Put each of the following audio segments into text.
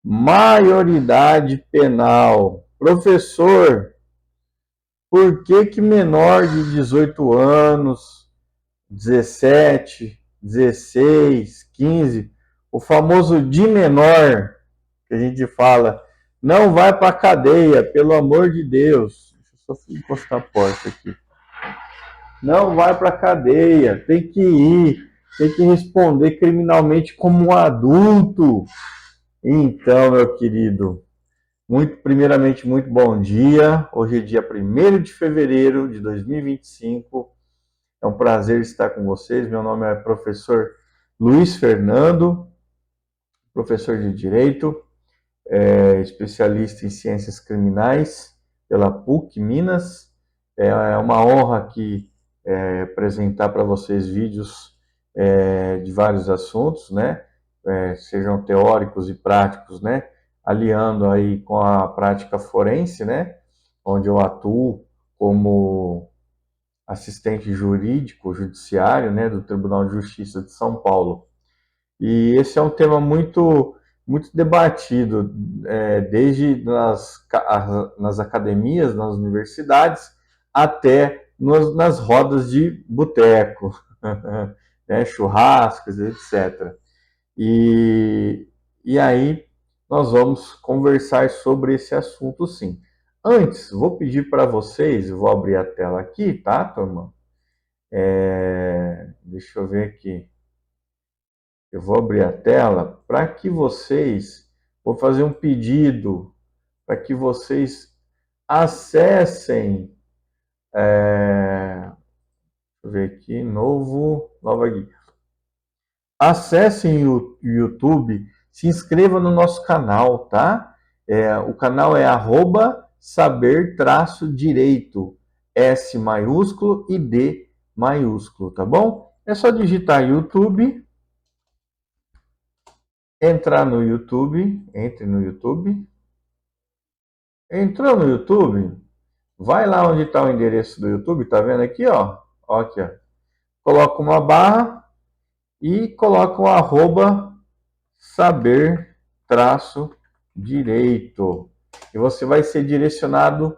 Maioridade penal. Professor, por que que menor de 18 anos, 17, 16, 15, o famoso de menor, que a gente fala, não vai para cadeia, pelo amor de Deus. Deixa eu só encostar a porta aqui. Não vai para cadeia, tem que ir, tem que responder criminalmente como um adulto. Então, meu querido, primeiramente, muito bom dia. Hoje é dia 1º de fevereiro de 2025. É um prazer estar com vocês. Meu nome é professor Luiz Fernando, professor de Direito, especialista em Ciências Criminais pela PUC Minas. É uma honra aqui apresentar para vocês vídeos de vários assuntos, né? Sejam teóricos e práticos, né? Aliando aí com a prática forense, né? Onde eu atuo como assistente jurídico, judiciário, né? Do Tribunal de Justiça de São Paulo. E esse é um tema muito debatido, desde nas academias, nas universidades, até nas rodas de boteco, né, churrascos, etc. E, e aí nós vamos conversar sobre esse assunto, sim. Antes, vou pedir para vocês, vou abrir a tela aqui, tá, turma? Deixa eu ver aqui. Eu vou abrir a tela para que vocês, vou fazer um pedido para que vocês acessem, deixa eu ver aqui, nova guia. Acessem o YouTube, se inscreva no nosso canal, tá? O canal é @saber-direito, S maiúsculo e D maiúsculo, tá bom? É só digitar YouTube, entrar no YouTube, entre no YouTube. Entrou no YouTube, vai lá onde está o endereço do YouTube, tá vendo aqui, ó? Ó aqui, ó. Coloca uma barra e coloca um @saber-direito. E você vai ser direcionado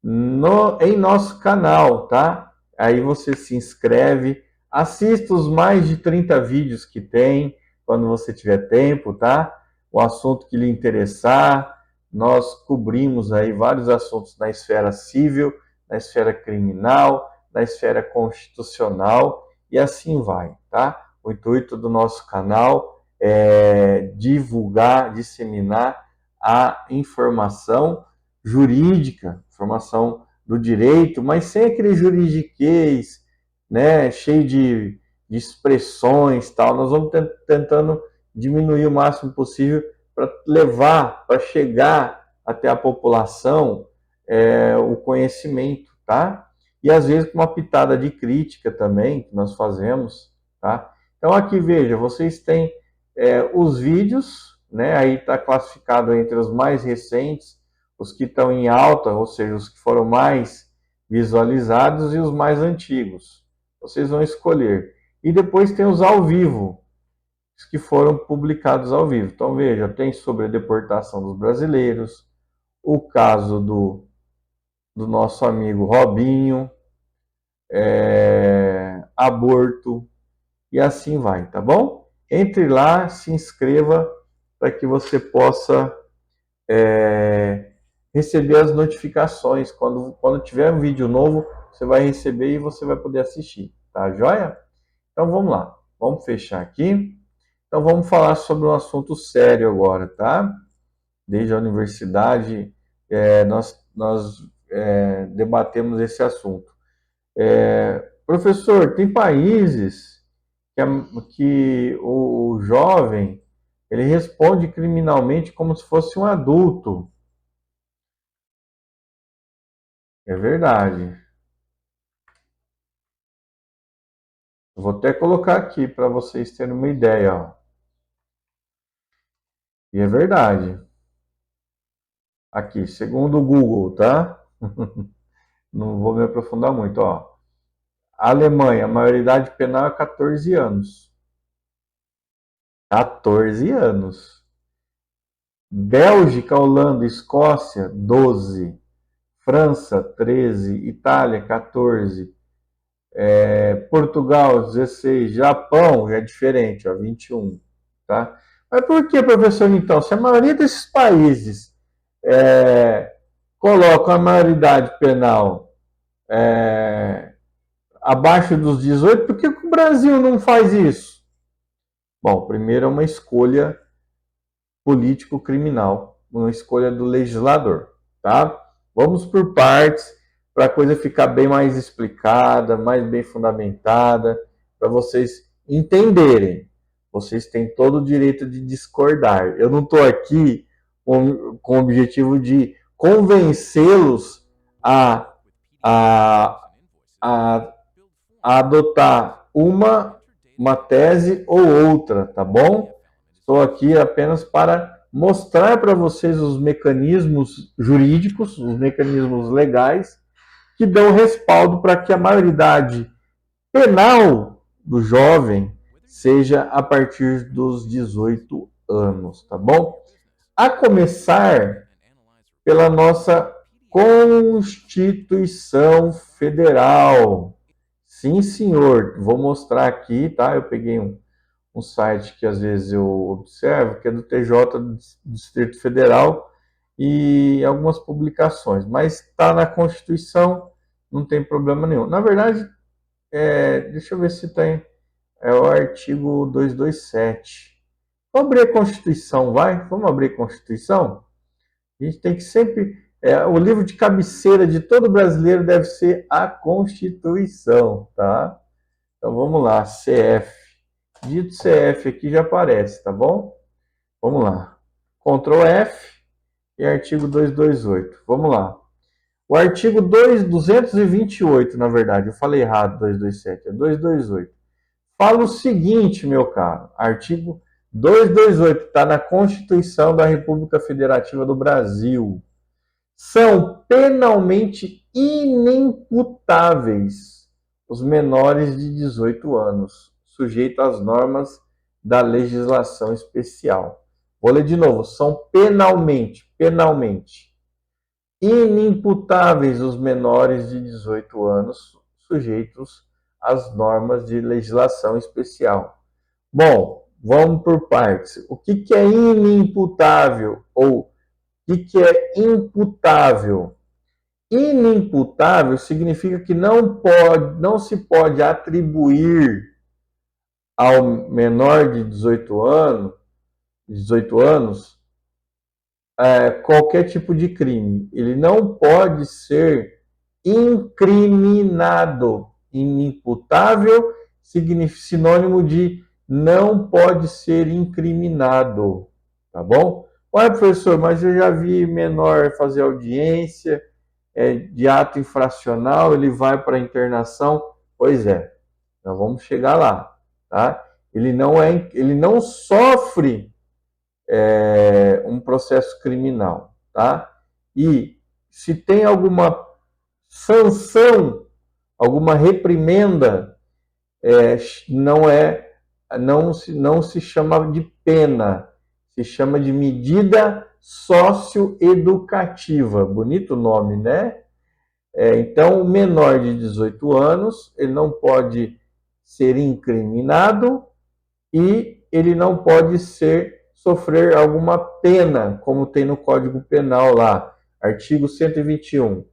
em nosso canal, tá? Aí você se inscreve, assista os mais de 30 vídeos que tem, quando você tiver tempo, tá? O assunto que lhe interessar, nós cobrimos aí vários assuntos na esfera civil, na esfera criminal, na esfera constitucional e assim vai, tá? O intuito do nosso canal é divulgar, disseminar a informação jurídica, formação do direito, mas sem aquele juridiquês, né, cheio de expressões, tal. Nós vamos tentando diminuir o máximo possível para levar, para chegar até a população o conhecimento, tá? E às vezes com uma pitada de crítica também, que nós fazemos, tá? Então aqui, veja, vocês têm os vídeos, né? Aí está classificado entre os mais recentes, os que estão em alta, ou seja, os que foram mais visualizados e os mais antigos. Vocês vão escolher. E depois tem os ao vivo, os que foram publicados ao vivo. Então veja, tem sobre a deportação dos brasileiros, o caso do nosso amigo Robinho, aborto, e assim vai, tá bom? Entre lá, se inscreva para que você possa receber as notificações. Quando tiver um vídeo novo, você vai receber e você vai poder assistir, tá joia? Então vamos lá, vamos fechar aqui. Então vamos falar sobre um assunto sério agora, tá? Desde a universidade, nós debatemos esse assunto. Professor, tem países que o jovem ele responde criminalmente como se fosse um adulto. É verdade. Eu vou até colocar aqui para vocês terem uma ideia, ó. E é verdade. Aqui, segundo o Google, tá? Não vou me aprofundar muito, ó. A Alemanha, a maioridade penal é 14 anos. 14 anos. Bélgica, Holanda, Escócia, 12. França, 13. Itália, 14. Portugal, 16. Japão, já é diferente, ó, 21. Tá? Mas por que, professor, então? Se a maioria desses países é, colocam a maioridade penal abaixo dos 18, por que o Brasil não faz isso? Bom, primeiro é uma escolha político-criminal, uma escolha do legislador, tá? Vamos por partes para a coisa ficar bem mais explicada, mais bem fundamentada, para vocês entenderem. Vocês têm todo o direito de discordar. Eu não estou aqui com o objetivo de convencê-los a, a, a, a adotar uma tese ou outra, tá bom? Estou aqui apenas para mostrar para vocês os mecanismos jurídicos, os mecanismos legais que dão respaldo para que a maioridade penal do jovem seja a partir dos 18 anos, tá bom? A começar pela nossa Constituição Federal. Sim, senhor. Vou mostrar aqui, tá? Eu peguei um site que às vezes eu observo, que é do TJ do Distrito Federal, e algumas publicações, mas está na Constituição, não tem problema nenhum. Na verdade, deixa eu ver se tem, é o artigo 227. Vamos abrir a Constituição, vai? Vamos abrir a Constituição? A gente tem que sempre. O livro de cabeceira de todo brasileiro deve ser a Constituição, tá? Então vamos lá, CF. Dito CF aqui já aparece, tá bom? Vamos lá. Ctrl F e artigo 228. Vamos lá. O artigo 228, na verdade, eu falei errado, 227, é 228. Fala o seguinte, meu caro, artigo 228, está na Constituição da República Federativa do Brasil. São penalmente inimputáveis os menores de 18 anos, sujeitos às normas da legislação especial. Vou ler de novo. São penalmente inimputáveis os menores de 18 anos, sujeitos às normas de legislação especial. Bom, vamos por partes. O que é inimputável ou o que é imputável? Inimputável significa que não se pode atribuir ao menor de 18 anos qualquer tipo de crime. Ele não pode ser incriminado. Inimputável sinônimo de não pode ser incriminado, tá bom? Olha, professor, mas eu já vi menor fazer audiência de ato infracional, ele vai para a internação. Pois é, nós vamos chegar lá, tá? Ele não sofre um processo criminal, tá? E se tem alguma sanção, alguma reprimenda, não não se chama de pena, se chama de medida socioeducativa. Bonito nome, né? Então, o menor de 18 anos, ele não pode ser incriminado e ele não pode sofrer alguma pena, como tem no Código Penal lá, artigo 121,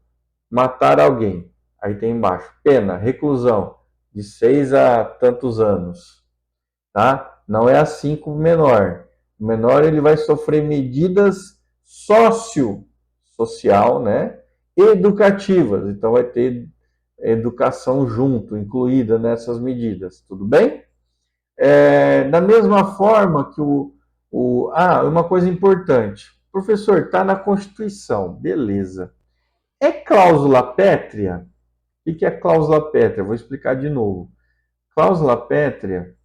matar alguém. Aí tem embaixo, pena, reclusão, de 6 a tantos anos, tá? Não é assim com o menor. O menor ele vai sofrer medidas social, né? Educativas. Então vai ter educação junto, incluída nessas medidas. Tudo bem? Da mesma forma que uma coisa importante. Professor, está na Constituição. Beleza. É cláusula pétrea? O que é cláusula pétrea? Vou explicar de novo. Cláusula pétrea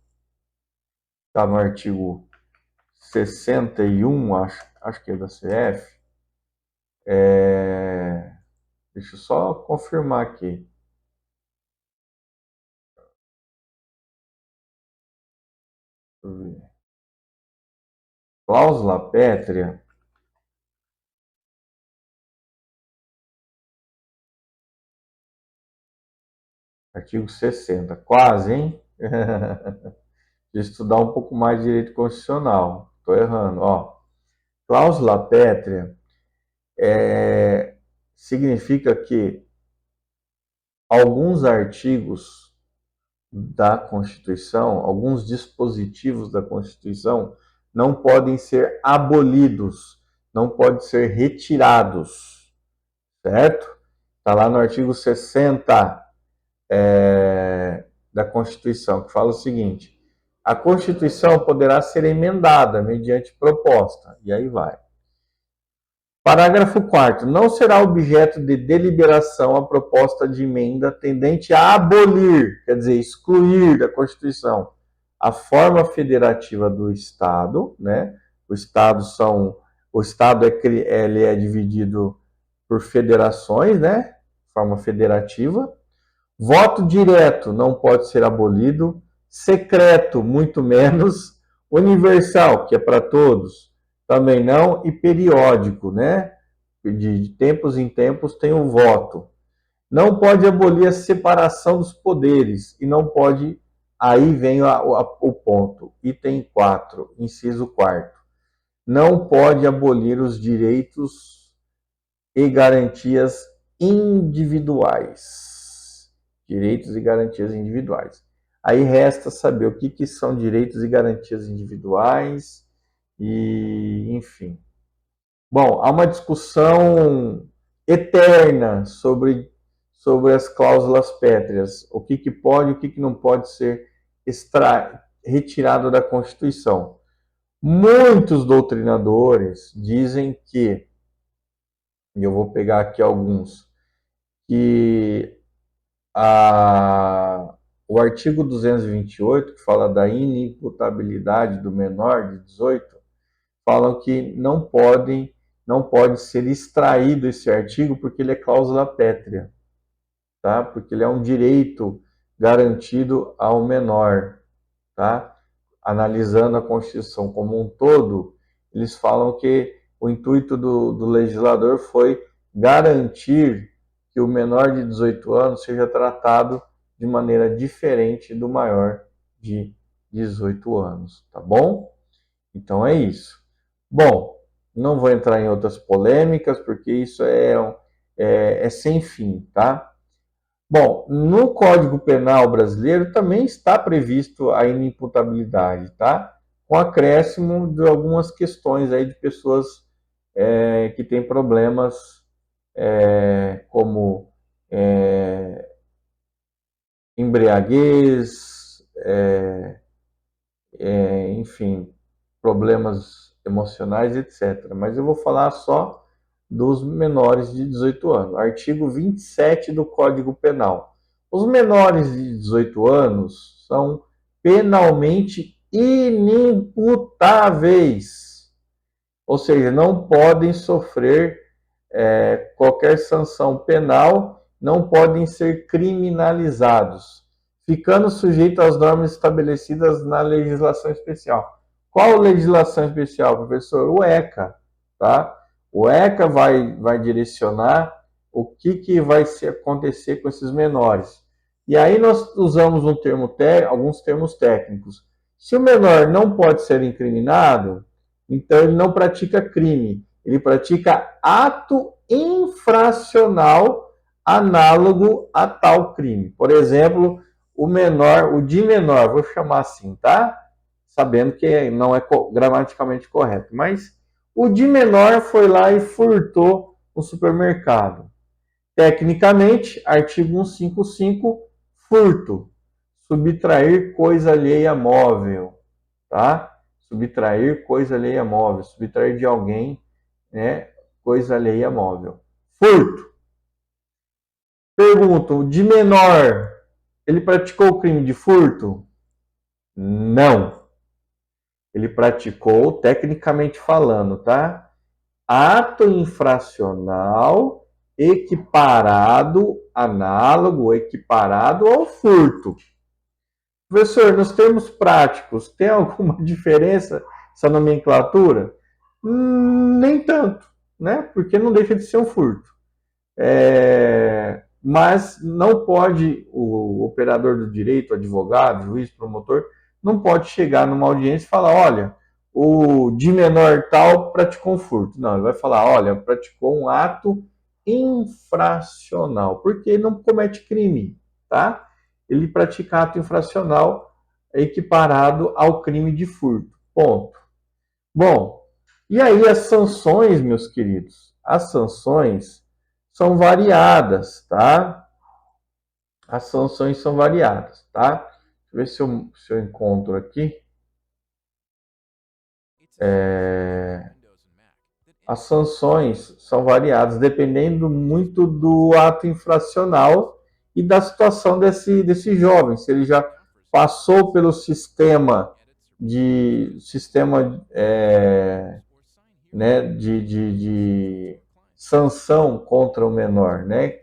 está no artigo 61, acho que é da CF. Deixa eu só confirmar aqui. Cláusula pétrea Artigo 60. Quase, hein? De estudar um pouco mais de direito constitucional. Estou errando, ó. Cláusula pétrea significa que alguns artigos da Constituição, alguns dispositivos da Constituição não podem ser abolidos, não podem ser retirados, certo? Está lá no artigo 60 da Constituição, que fala o seguinte: a Constituição poderá ser emendada mediante proposta, e aí vai. Parágrafo 4º. Não será objeto de deliberação a proposta de emenda tendente a abolir, quer dizer, excluir da Constituição, a forma federativa do Estado, né? O Estado ele é dividido por federações, né? Forma federativa. Voto direto não pode ser abolido, secreto muito menos, universal, que é para todos, também não, e periódico, né? De tempos em tempos tem um voto. Não pode abolir a separação dos poderes e não pode, aí vem o ponto, item 4, inciso 4º. Não pode abolir os direitos e garantias individuais. Direitos e garantias individuais. Aí resta saber o que são direitos e garantias individuais e, enfim. Bom, há uma discussão eterna sobre as cláusulas pétreas, o que pode e o que não pode ser retirado da Constituição. Muitos doutrinadores dizem que, e eu vou pegar aqui alguns, que o artigo 228, que fala da inimputabilidade do menor de 18, falam que não pode ser extraído esse artigo porque ele é cláusula pétrea, tá? Porque ele é um direito garantido ao menor, tá? Analisando a Constituição como um todo, eles falam que o intuito do legislador foi garantir que o menor de 18 anos seja tratado de maneira diferente do maior de 18 anos, tá bom? Então é isso. Bom, não vou entrar em outras polêmicas, porque isso é sem fim, tá? Bom, no Código Penal brasileiro também está previsto a inimputabilidade, tá? Com acréscimo de algumas questões aí de pessoas que têm problemas como embriaguez, enfim, problemas emocionais, etc. Mas eu vou falar só dos menores de 18 anos. Artigo 27 do Código Penal. Os menores de 18 anos são penalmente inimputáveis, ou seja, não podem sofrer qualquer sanção penal, não podem ser criminalizados, ficando sujeitos às normas estabelecidas na legislação especial. Qual legislação especial, professor? O ECA, tá? O ECA vai direcionar o que vai acontecer com esses menores. E aí nós usamos alguns termos técnicos. Se o menor não pode ser incriminado, então ele não pratica crime, ele pratica ato infracional análogo a tal crime. Por exemplo, o de menor, vou chamar assim, tá? Sabendo que não é gramaticalmente correto, mas o de menor foi lá e furtou no supermercado. Tecnicamente, artigo 155, furto, subtrair coisa alheia móvel, tá? Subtrair coisa alheia móvel, subtrair de alguém, né, coisa alheia móvel. Furto. Pergunto, de menor, ele praticou o crime de furto? Não. Ele praticou, tecnicamente falando, tá? Ato infracional equiparado ao furto. Professor, nos termos práticos, tem alguma diferença essa nomenclatura? Nem tanto, né? Porque não deixa de ser um furto. mas não pode, o operador do direito, advogado, juiz, promotor, não pode chegar numa audiência e falar, olha, o de menor tal praticou um furto. Não, ele vai falar, olha, praticou um ato infracional, porque ele não comete crime, tá? Ele pratica ato infracional equiparado ao crime de furto. Ponto. Bom, e aí as sanções, meus queridos? As sanções são variadas, tá? As sanções são variadas, tá? Deixa eu ver se eu encontro aqui. As sanções são variadas, dependendo muito do ato infracional e da situação desse jovem. Se ele já passou pelo sistema né, de sanção contra o menor, né?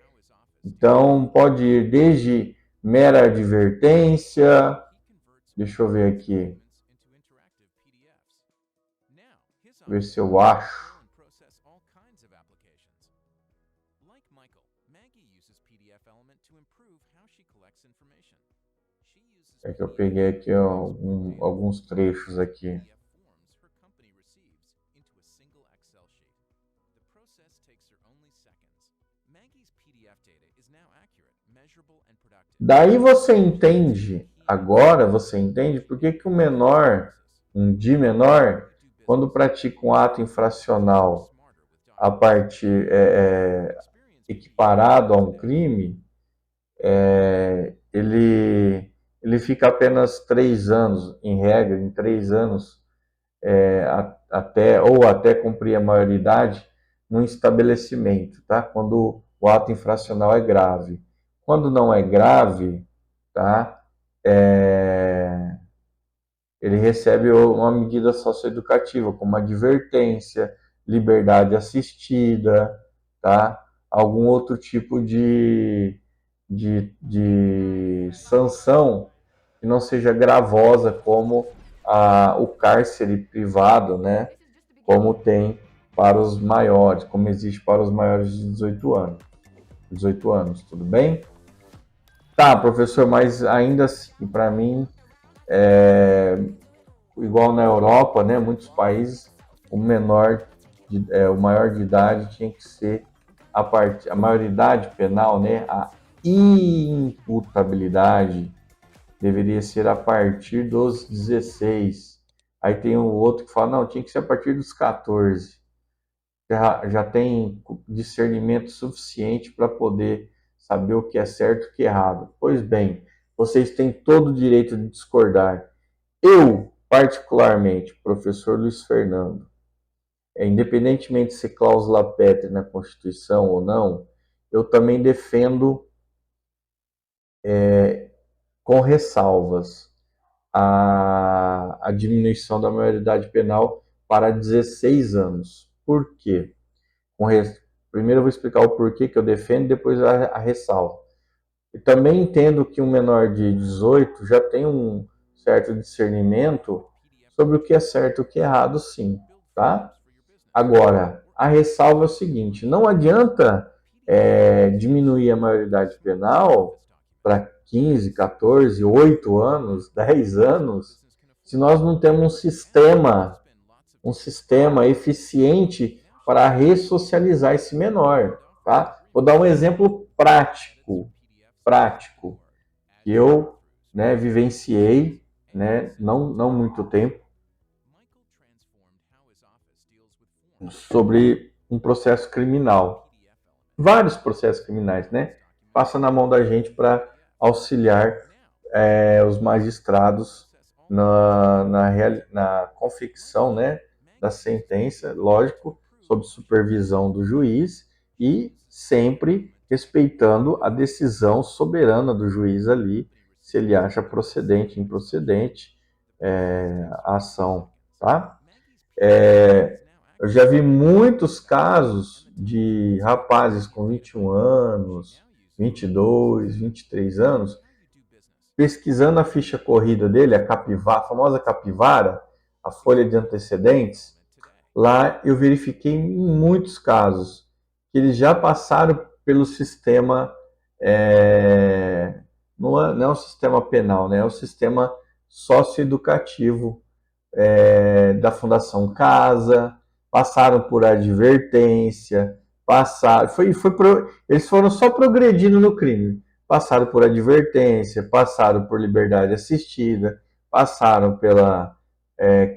Então, pode ir desde mera advertência, deixa eu ver aqui, ver se eu acho. É que eu peguei aqui alguns trechos aqui. Daí você entende, agora você entende por que o menor, um de menor, quando pratica um ato infracional a partir equiparado a um crime, ele fica apenas 3 anos, em regra, em 3 anos, até cumprir a maioridade, num estabelecimento, tá? Quando o ato infracional é grave. Quando não é grave, tá? Ele recebe uma medida socioeducativa, como advertência, liberdade assistida, tá? Algum outro tipo de sanção que não seja gravosa, como o cárcere privado, né? Como tem para os maiores, como existe para os maiores de 18 anos. 18 anos, tudo bem? Tá, professor, mas ainda assim, para mim, igual na Europa, né, muitos países, o maior de idade tinha que ser a maioridade penal, né, a imputabilidade deveria ser a partir dos 16. Aí tem o outro que fala, não, tinha que ser a partir dos 14. Já tem discernimento suficiente para poder saber o que é certo e o que é errado. Pois bem, vocês têm todo o direito de discordar. Eu, particularmente, professor Luiz Fernando, independentemente de ser cláusula pétrea na Constituição ou não, eu também defendo, com ressalvas, a diminuição da maioridade penal para 16 anos. Por quê? Primeiro eu vou explicar o porquê que eu defendo, depois a ressalva. E também entendo que um menor de 18 já tem um certo discernimento sobre o que é certo e o que é errado, sim, tá? Agora, a ressalva é o seguinte, não adianta diminuir a maioridade penal para 15, 14, 8 anos, 10 anos, se nós não temos um sistema eficiente para ressocializar esse menor, tá? Vou dar um exemplo prático, que eu, né, vivenciei, né, não muito tempo, sobre um processo criminal. Vários processos criminais, né? Passa na mão da gente para auxiliar os magistrados na confecção, né, da sentença, lógico, sob supervisão do juiz e sempre respeitando a decisão soberana do juiz ali, se ele acha procedente, improcedente a ação, tá? Eu já vi muitos casos de rapazes com 21 anos, 22, 23 anos, pesquisando a ficha corrida dele, a famosa capivara, a folha de antecedentes. Lá eu verifiquei em muitos casos que eles já passaram pelo sistema não é o sistema penal, né? É o sistema socioeducativo da Fundação Casa, passaram por advertência, eles foram só progredindo no crime. Passaram por advertência, passaram por liberdade assistida, passaram pela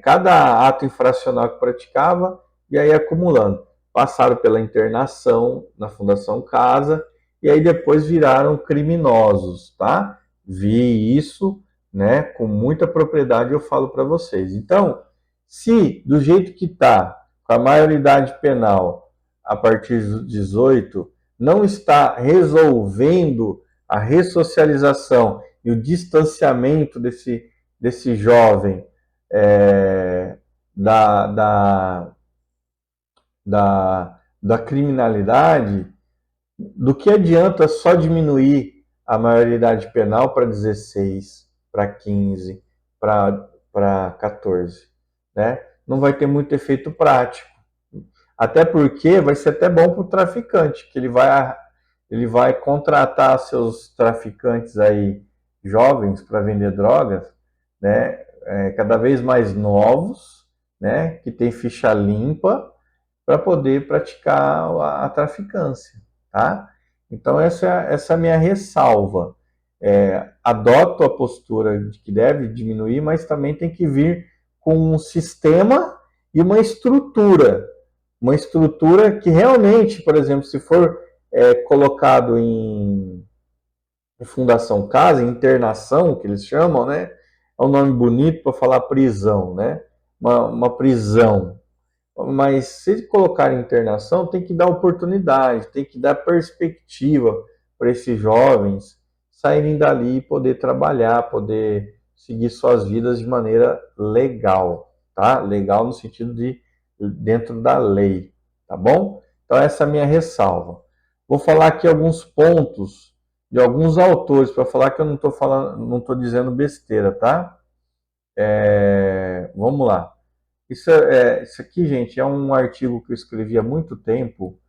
cada ato infracional que praticava e aí acumulando. Passaram pela internação na Fundação Casa e aí depois viraram criminosos, tá? Vi isso, né? Com muita propriedade eu falo para vocês. Então, se do jeito que está, com a maioridade penal a partir dos 18, não está resolvendo a ressocialização e o distanciamento desse jovem é, da, da, da criminalidade, do que adianta só diminuir a maioridade penal para 16, para 15, para 14, né? Não vai ter muito efeito prático. Até porque vai ser até bom para o traficante, que ele vai contratar seus traficantes aí jovens para vender drogas, né? Cada vez mais novos, né? Que tem ficha limpa para poder praticar a traficância, tá? Então essa é a minha ressalva. Adoto a postura de que deve diminuir, mas também tem que vir com um sistema e uma estrutura que realmente, por exemplo, se for colocado em Fundação Casa, em internação, que eles chamam, né? É um nome bonito para falar prisão, né? Uma prisão. Mas se colocar em internação, tem que dar oportunidade, tem que dar perspectiva para esses jovens saírem dali e poder trabalhar, poder seguir suas vidas de maneira legal, tá? Legal no sentido de dentro da lei, tá bom? Então essa é a minha ressalva. Vou falar aqui alguns pontos de alguns autores para falar que eu não estou falando, não estou dizendo besteira, tá? Vamos lá. Isso aqui, gente, é um artigo que eu escrevi há muito tempo,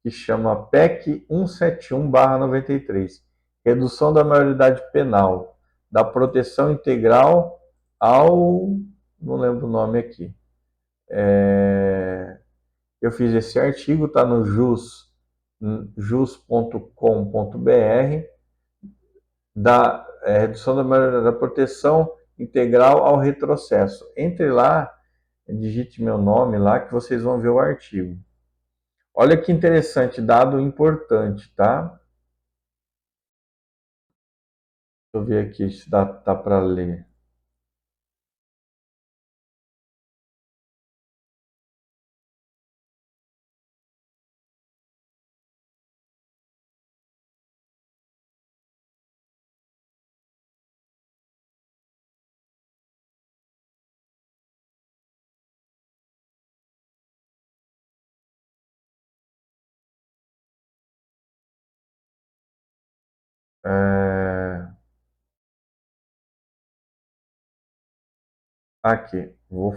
que chama PEC 171/93, Redução da Maioridade Penal, da proteção integral ao... não lembro o nome aqui. Eu fiz esse artigo, está no jus.com.br, da redução da proteção integral ao retrocesso. Entre lá, digite meu nome lá que vocês vão ver o artigo. Olha que interessante, dado importante, tá? Deixa eu ver aqui se dá para ler. É... Aqui, vou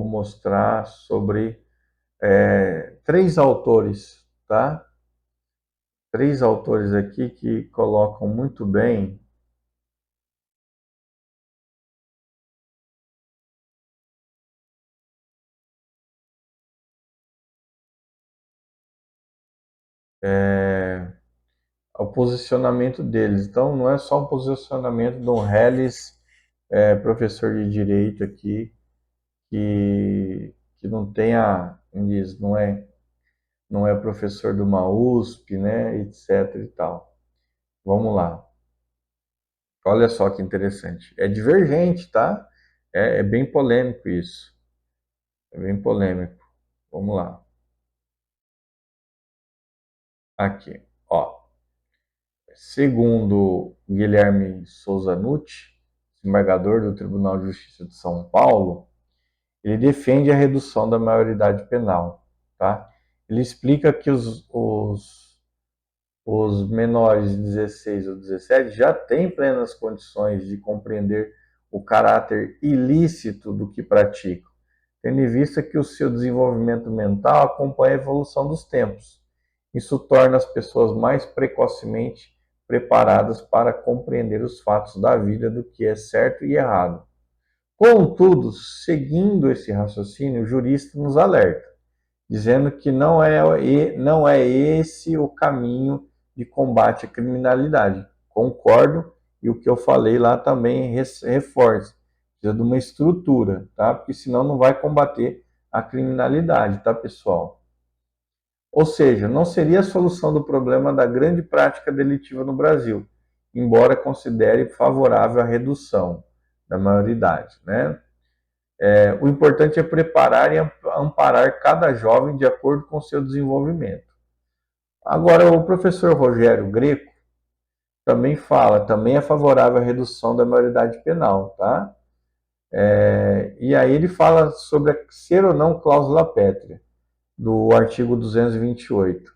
mostrar sobre três autores, tá? Três autores aqui que colocam muito bem o posicionamento deles. Então, não é só um posicionamento de um Helles, professor de direito aqui, que não tenha, diz, não é professor de uma USP, né, etc e tal. Vamos lá. Olha só que interessante. É divergente, tá? É bem polêmico isso. É bem polêmico. Vamos lá. Aqui, ó. Segundo Guilherme Souza Nucci, desembargador do Tribunal de Justiça de São Paulo, ele defende a redução da maioridade penal, tá? Ele explica que os menores de 16 ou 17 já têm plenas condições de compreender o caráter ilícito do que praticam, tendo em vista que o seu desenvolvimento mental acompanha a evolução dos tempos. Isso torna as pessoas mais precocemente preparadas para compreender os fatos da vida do que é certo e errado. Contudo, seguindo esse raciocínio, o jurista nos alerta, dizendo que não é esse o caminho de combate à criminalidade. Concordo, e o que eu falei lá também reforça. Precisa de uma estrutura, tá? Porque senão não vai combater a criminalidade, tá, pessoal? Ou seja, não seria a solução do problema da grande prática delitiva no Brasil, embora considere favorável a redução da maioridade, né? O importante é preparar e amparar cada jovem de acordo com seu desenvolvimento. Agora, o professor Rogério Greco também fala, também é favorável à redução da maioridade penal, tá? E aí ele fala sobre ser ou não cláusula pétrea, do artigo 228.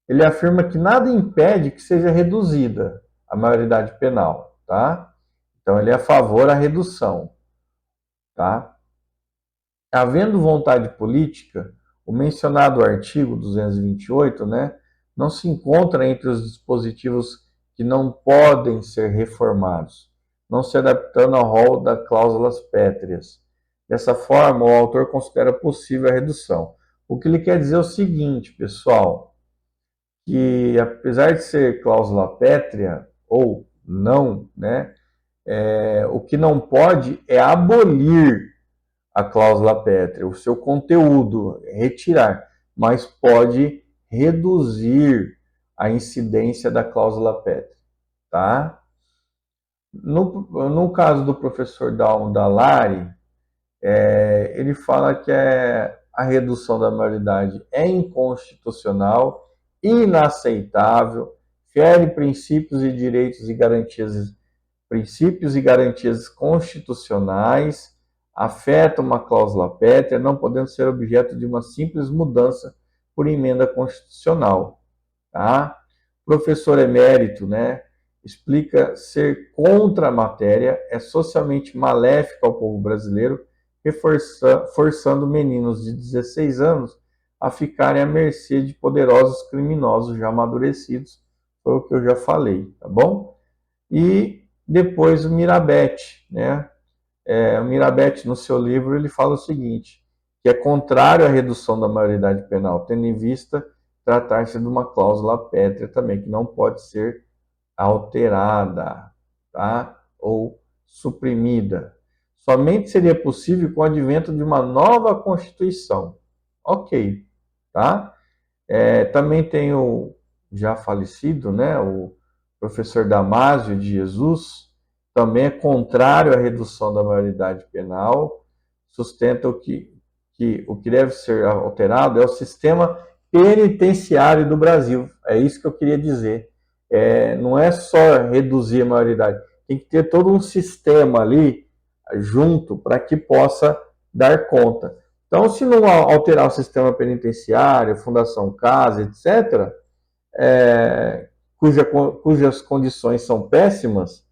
Ele afirma que nada impede que seja reduzida a maioridade penal, tá? Então ele é a favor da redução, tá? Havendo vontade política, o mencionado artigo 228, né, não se encontra entre os dispositivos que não podem ser reformados, não se adaptando ao rol das cláusulas pétreas. Dessa forma, o autor considera possível a redução. O que ele quer dizer é o seguinte, pessoal, que apesar de ser cláusula pétrea ou não, né, o que não pode é abolir a cláusula pétrea, o seu conteúdo, retirar, mas pode reduzir a incidência da cláusula pétrea, tá? No caso do professor Dallari, ele fala que a redução da maioridade é inconstitucional, inaceitável, fere princípios e garantias constitucionais, afeta uma cláusula pétrea, não podendo ser objeto de uma simples mudança por emenda constitucional. Tá? O professor emérito, né, explica ser contra a matéria é socialmente maléfico ao povo brasileiro, forçando meninos de 16 anos a ficarem à mercê de poderosos criminosos já amadurecidos, foi o que eu já falei, tá bom? E depois o Mirabete, né? O Mirabete, no seu livro, ele fala o seguinte, que é contrário à redução da maioridade penal, tendo em vista tratar-se de uma cláusula pétrea também, que não pode ser alterada, tá? Ou suprimida. Somente seria possível com o advento de uma nova Constituição. Ok, tá? Também tem o já falecido, né, o professor Damásio de Jesus, também é contrário à redução da maioridade penal, sustenta que o que deve ser alterado é o sistema penitenciário do Brasil. É isso que eu queria dizer. Não é só reduzir a maioridade, tem que ter todo um sistema ali junto para que possa dar conta. Então, se não alterar o sistema penitenciário, Fundação Casa, etc., cujas condições são péssimas,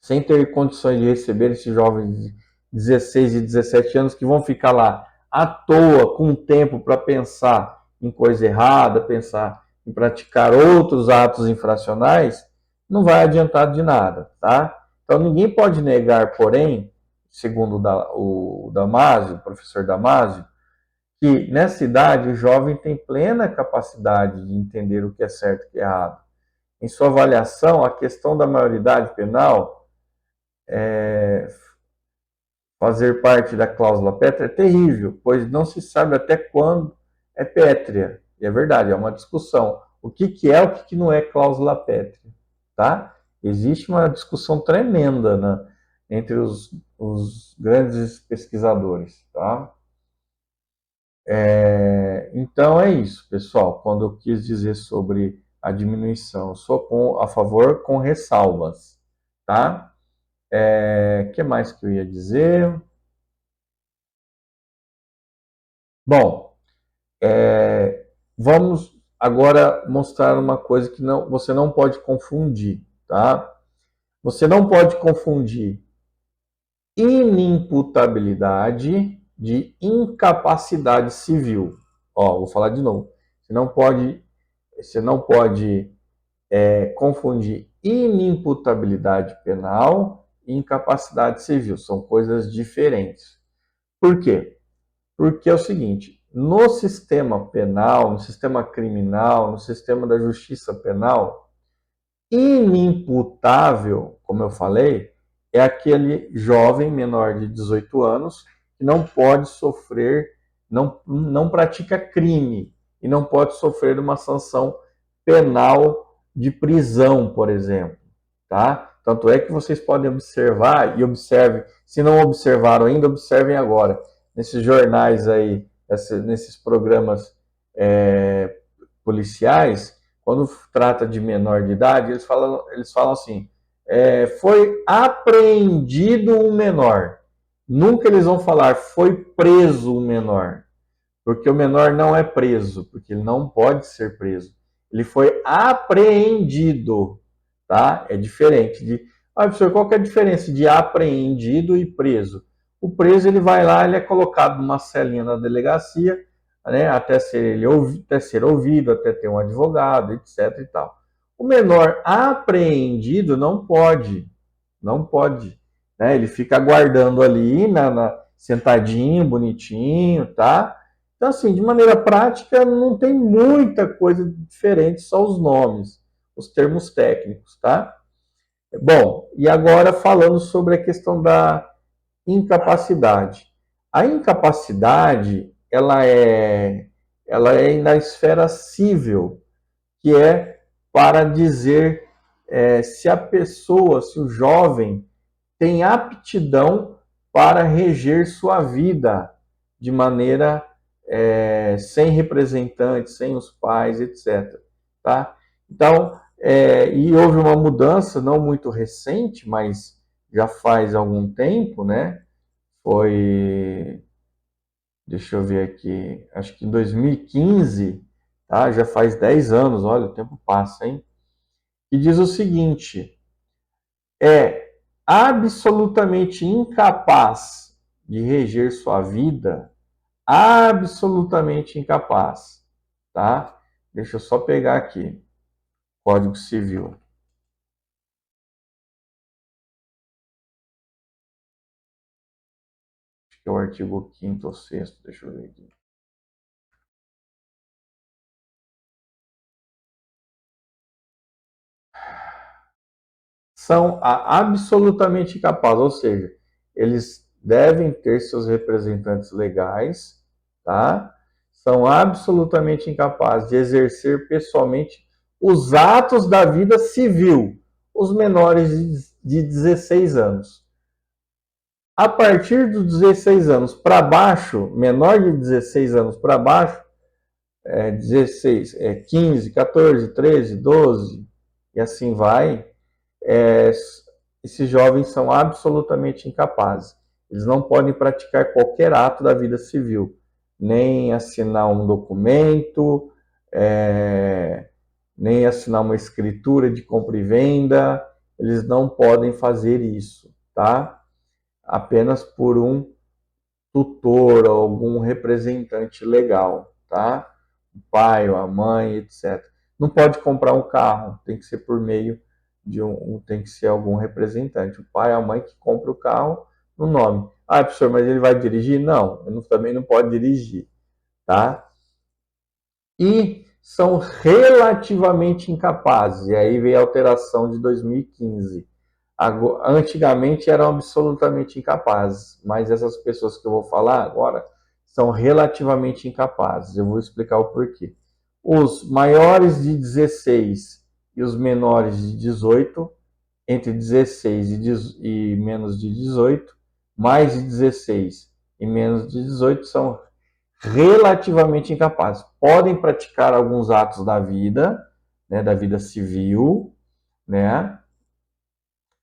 sem ter condições de receber esses jovens de 16 e 17 anos que vão ficar lá à toa, com tempo para pensar em coisa errada, pensar em praticar outros atos infracionais, não vai adiantar de nada, tá? Então ninguém pode negar, porém, segundo o Damásio, o professor Damásio, que nessa idade o jovem tem plena capacidade de entender o que é certo e o que é errado. Em sua avaliação, a questão da maioridade penal fazer parte da cláusula pétrea é terrível, pois não se sabe até quando é pétrea. E é verdade, é uma discussão. O que é, o que não é cláusula pétrea, tá? Existe uma discussão tremenda, né, entre os grandes pesquisadores, tá? Então é isso, pessoal. Quando eu quis dizer sobre a diminuição, sou a favor com ressalvas, tá? Que mais que eu ia dizer? Bom, vamos agora mostrar uma coisa que você não pode confundir, tá? Você não pode confundir inimputabilidade de incapacidade civil, Ó, vou falar de novo. Você não pode confundir inimputabilidade penal e incapacidade civil. São coisas diferentes. Por quê? Porque é o seguinte, no sistema penal, no sistema criminal, no sistema da justiça penal, inimputável, como eu falei, é aquele jovem menor de 18 anos que não pode sofrer, não pratica crime e não pode sofrer uma sanção penal de prisão, por exemplo, tá? Tanto é que vocês podem observar, e observem, se não observaram ainda, observem agora, nesses jornais aí, nesses programas policiais, quando trata de menor de idade, eles falam assim, foi apreendido um menor. Nunca eles vão falar foi preso um menor, porque o menor não é preso, porque ele não pode ser preso. Ele foi apreendido, tá? É diferente de... Ah, professor, qual que é a diferença de apreendido e preso? O preso, ele vai lá, ele é colocado numa celinha na delegacia, né, até ser ouvido, até ter um advogado, etc e tal. O menor apreendido não pode, né? Ele fica aguardando ali, sentadinho, bonitinho, tá? Então, assim, de maneira prática, não tem muita coisa diferente, só os nomes, os termos técnicos, tá? Bom, e agora falando sobre a questão da incapacidade. A incapacidade, ela é na esfera civil, que é para dizer se a pessoa, se o jovem tem aptidão para reger sua vida de maneira sem representantes, sem os pais, etc. Tá? Então, e houve uma mudança, não muito recente, mas já faz algum tempo, né? Foi, deixa eu ver aqui, acho que em 2015, tá? Já faz 10 anos, olha, o tempo passa, hein? E diz o seguinte, é absolutamente incapaz de reger sua vida, absolutamente incapaz, tá? Deixa eu só pegar aqui, Código Civil. Acho que é o artigo 5º ou 6º, deixa eu ver aqui. São absolutamente incapazes, ou seja, eles devem ter seus representantes legais, tá? São absolutamente incapazes de exercer pessoalmente os atos da vida civil, os menores de 16 anos. A partir dos 16 anos para baixo, menor de 16 anos para baixo, 16, 15, 14, 13, 12, e assim vai, é, esses jovens são absolutamente incapazes. Eles não podem praticar qualquer ato da vida civil, nem assinar um documento, nem assinar uma escritura de compra e venda. Eles não podem fazer isso, tá? Apenas por um tutor ou algum representante legal, tá? O pai ou a mãe, etc. Não pode comprar um carro, tem que ser por meio tem que ser algum representante, o pai ou a mãe que compra o carro no nome. Ah, professor, mas ele vai dirigir? Não, ele também não pode dirigir, tá? E são relativamente incapazes, e aí veio a alteração de 2015. Antigamente eram absolutamente incapazes, mas essas pessoas que eu vou falar agora são relativamente incapazes. Eu vou explicar o porquê. Os maiores de 16 e os menores de 18, entre 16 e menos de 18, mais de 16 e menos de 18 são relativamente incapazes. Podem praticar alguns atos da vida, né, da vida civil, né?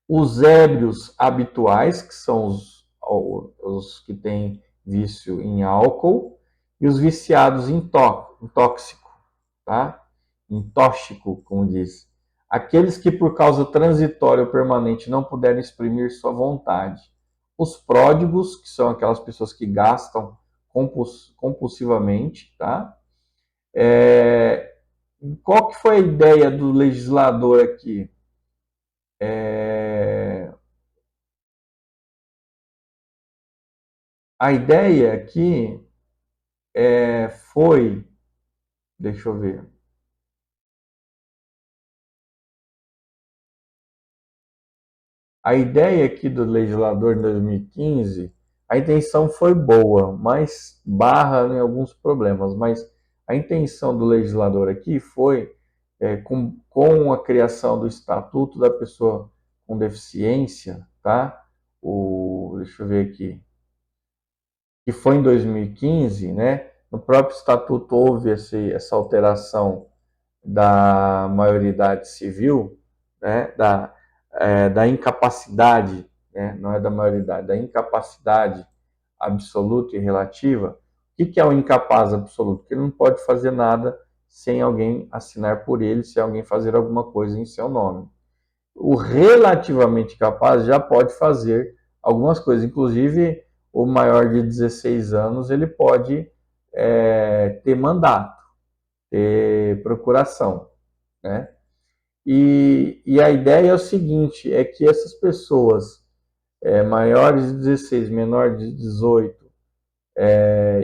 Os ébrios habituais, que são os que têm vício em álcool, e os viciados em tóxico, tá? Em tóxico, como diz. Aqueles que por causa transitória ou permanente não puderem exprimir sua vontade. Os pródigos, que são aquelas pessoas que gastam compulsivamente, tá? Qual que foi a ideia do legislador aqui? É, a ideia aqui foi, deixa eu ver, a ideia aqui do legislador em 2015, a intenção foi boa, mas barra em alguns problemas, mas a intenção do legislador aqui foi, com a criação do Estatuto da Pessoa com Deficiência, tá? Deixa eu ver aqui, que foi em 2015, né? No próprio Estatuto houve essa alteração da maioridade civil, né? Da incapacidade, né? Não é da maioridade, da incapacidade absoluta e relativa. O que é o incapaz absoluto? Que ele não pode fazer nada sem alguém assinar por ele, sem alguém fazer alguma coisa em seu nome. O relativamente capaz já pode fazer algumas coisas, inclusive o maior de 16 anos ele pode ter mandato, ter procuração, né? E a ideia é o seguinte, é que essas pessoas maiores de 16, menores de 18,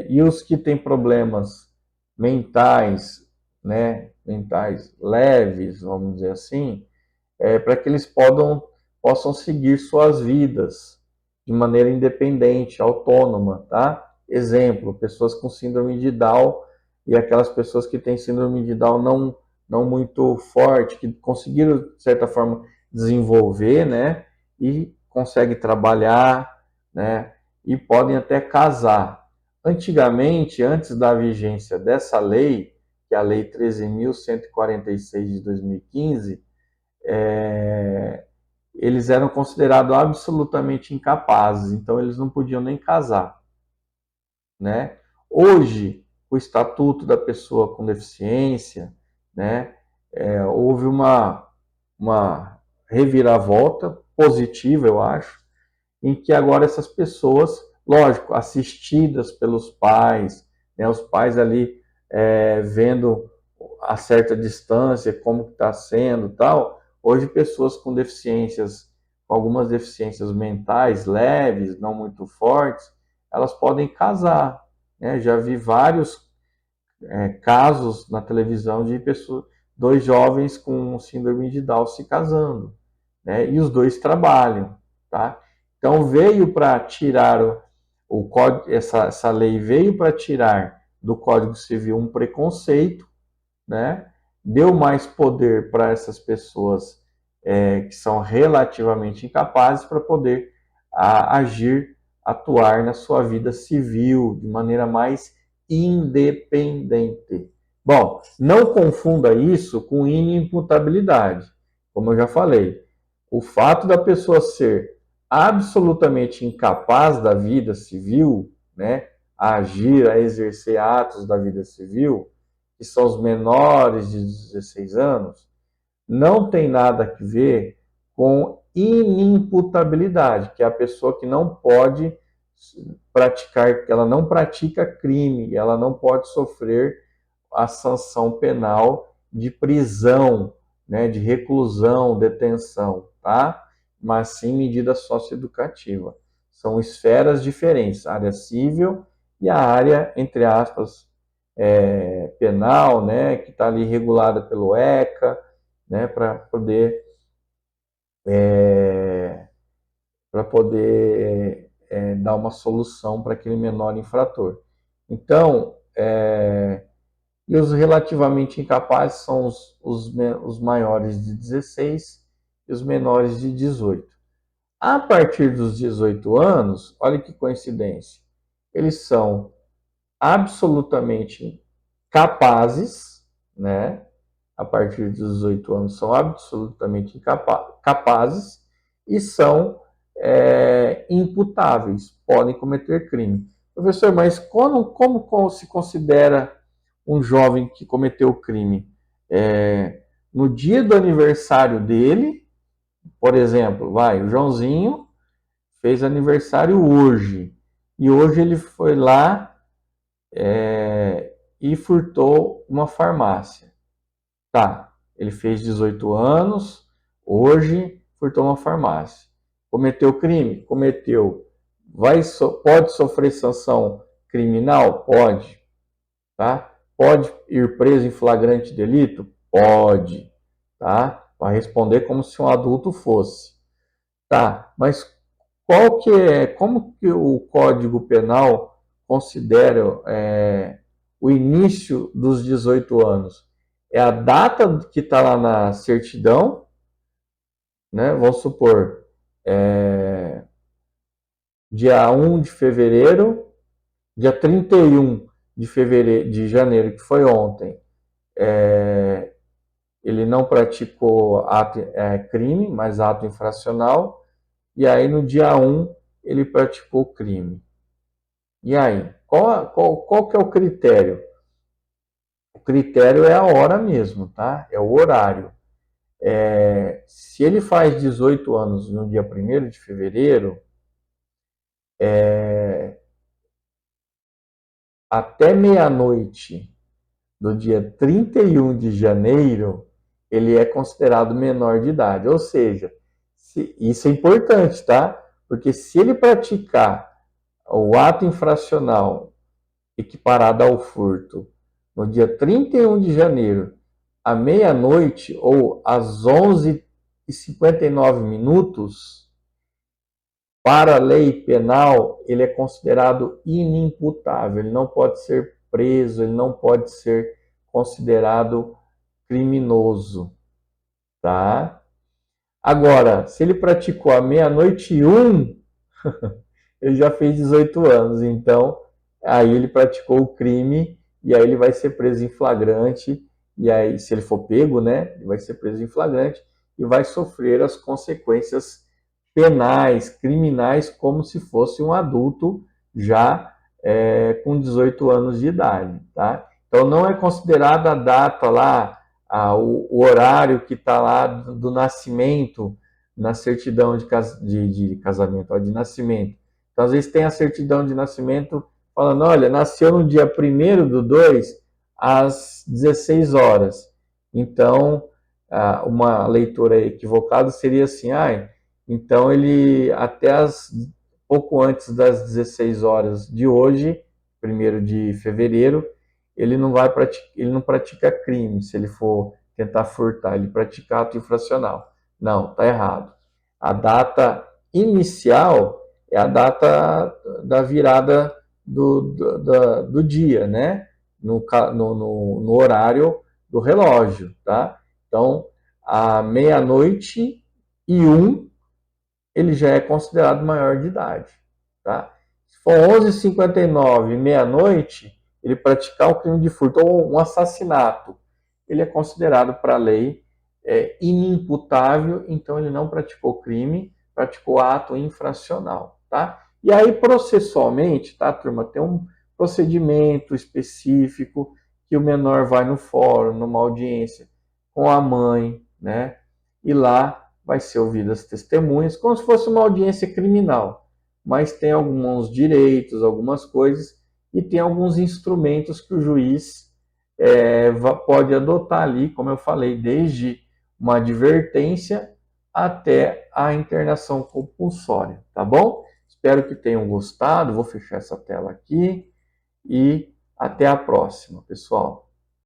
e os que têm problemas mentais, né, mentais leves, vamos dizer assim, para que eles possam seguir suas vidas de maneira independente, autônoma, tá? Exemplo, pessoas com síndrome de Down e aquelas pessoas que têm síndrome de Down não muito forte, que conseguiram, de certa forma, desenvolver, né? E conseguem trabalhar, né? E podem até casar. Antigamente, antes da vigência dessa lei, que é a Lei 13.146 de 2015, eles eram considerados absolutamente incapazes, então eles não podiam nem casar, né? Hoje, o Estatuto da Pessoa com Deficiência, né, houve uma reviravolta positiva, eu acho, em que agora essas pessoas, lógico, assistidas pelos pais, né, os pais ali vendo a certa distância como está sendo tal, hoje pessoas com deficiências, com algumas deficiências mentais leves, não muito fortes, elas podem casar, né? Já vi vários casos na televisão de pessoas, dois jovens com síndrome de Down se casando, né? E os dois trabalham, tá? Então veio para tirar o código, essa lei veio para tirar do Código Civil um preconceito, né? Deu mais poder para essas pessoas que são relativamente incapazes para poder agir, atuar na sua vida civil de maneira mais independente. Bom, não confunda isso com inimputabilidade. Como eu já falei, o fato da pessoa ser absolutamente incapaz da vida civil, né, a agir, a exercer atos da vida civil, que são os menores de 16 anos, não tem nada a ver com inimputabilidade, que é a pessoa que não pode praticar, que ela não pratica crime, ela não pode sofrer a sanção penal de prisão, né, de reclusão, detenção, tá? Mas sim medida socioeducativa. São esferas diferentes, a área civil e a área, entre aspas, penal, né, que está ali regulada pelo ECA, né, para poder dar uma solução para aquele menor infrator. Então, e os relativamente incapazes são os maiores de 16 e os menores de 18. A partir dos 18 anos, olha que coincidência, eles são absolutamente capazes, né? A partir dos 18 anos são absolutamente capazes e são imputáveis, podem cometer crime. Professor, mas como se considera um jovem que cometeu crime? No dia do aniversário dele, por exemplo, o Joãozinho fez aniversário hoje, e hoje ele foi lá e furtou uma farmácia. Tá, ele fez 18 anos, hoje furtou uma farmácia. Cometeu crime? Cometeu. Pode sofrer sanção criminal? Pode. Tá? Pode ir preso em flagrante delito? Pode. Tá? Vai responder como se um adulto fosse. Tá, mas como que o Código Penal considera o início dos 18 anos? É a data que está lá na certidão, né? Vamos supor, dia 1 de fevereiro, dia 31 de fevereiro, de janeiro, que foi ontem, ele não praticou crime, mas ato infracional, e aí no dia 1 ele praticou crime. E aí, qual que é o critério? O critério é a hora mesmo, tá? É o horário. Se ele faz 18 anos no dia 1º de fevereiro, até meia-noite do dia 31 de janeiro, ele é considerado menor de idade. Ou seja, isso é importante, tá? Porque se ele praticar o ato infracional equiparado ao furto no dia 31 de janeiro, à meia-noite ou às 11h59, para a lei penal, ele é considerado inimputável, ele não pode ser preso, ele não pode ser considerado criminoso, tá? Agora, se ele praticou à meia-noite e 1, ele já fez 18 anos, então aí ele praticou o crime e aí ele vai ser preso em flagrante, e aí se ele for pego, né, ele vai ser preso em flagrante e vai sofrer as consequências penais, criminais, como se fosse um adulto já com 18 anos de idade, tá? Então não é considerada a data lá, o horário que está lá do nascimento na certidão de casamento, ó, de nascimento. Então, às vezes tem a certidão de nascimento falando, olha, nasceu no dia 1º/2 às 16 horas. Então, uma leitura equivocada seria assim, então ele até pouco antes das 16 horas de hoje, 1º de fevereiro, ele não pratica crime se ele for tentar furtar, ele pratica ato infracional. Não, está errado. A data inicial é a data da virada do dia, né? No horário do relógio, tá? Então, à meia-noite e 1, ele já é considerado maior de idade, tá? Se for 11h59, meia-noite, ele praticar um crime de furto ou um assassinato, ele é considerado para a lei inimputável, então ele não praticou crime, praticou ato infracional, tá? E aí, processualmente, tá, turma, tem um procedimento específico que o menor vai no fórum, numa audiência com a mãe, né? E lá vai ser ouvidas as testemunhas, como se fosse uma audiência criminal, mas tem alguns direitos, algumas coisas, e tem alguns instrumentos que o juiz pode adotar ali, como eu falei, desde uma advertência até a internação compulsória, tá bom? Espero que tenham gostado, vou fechar essa tela aqui e até a próxima, pessoal.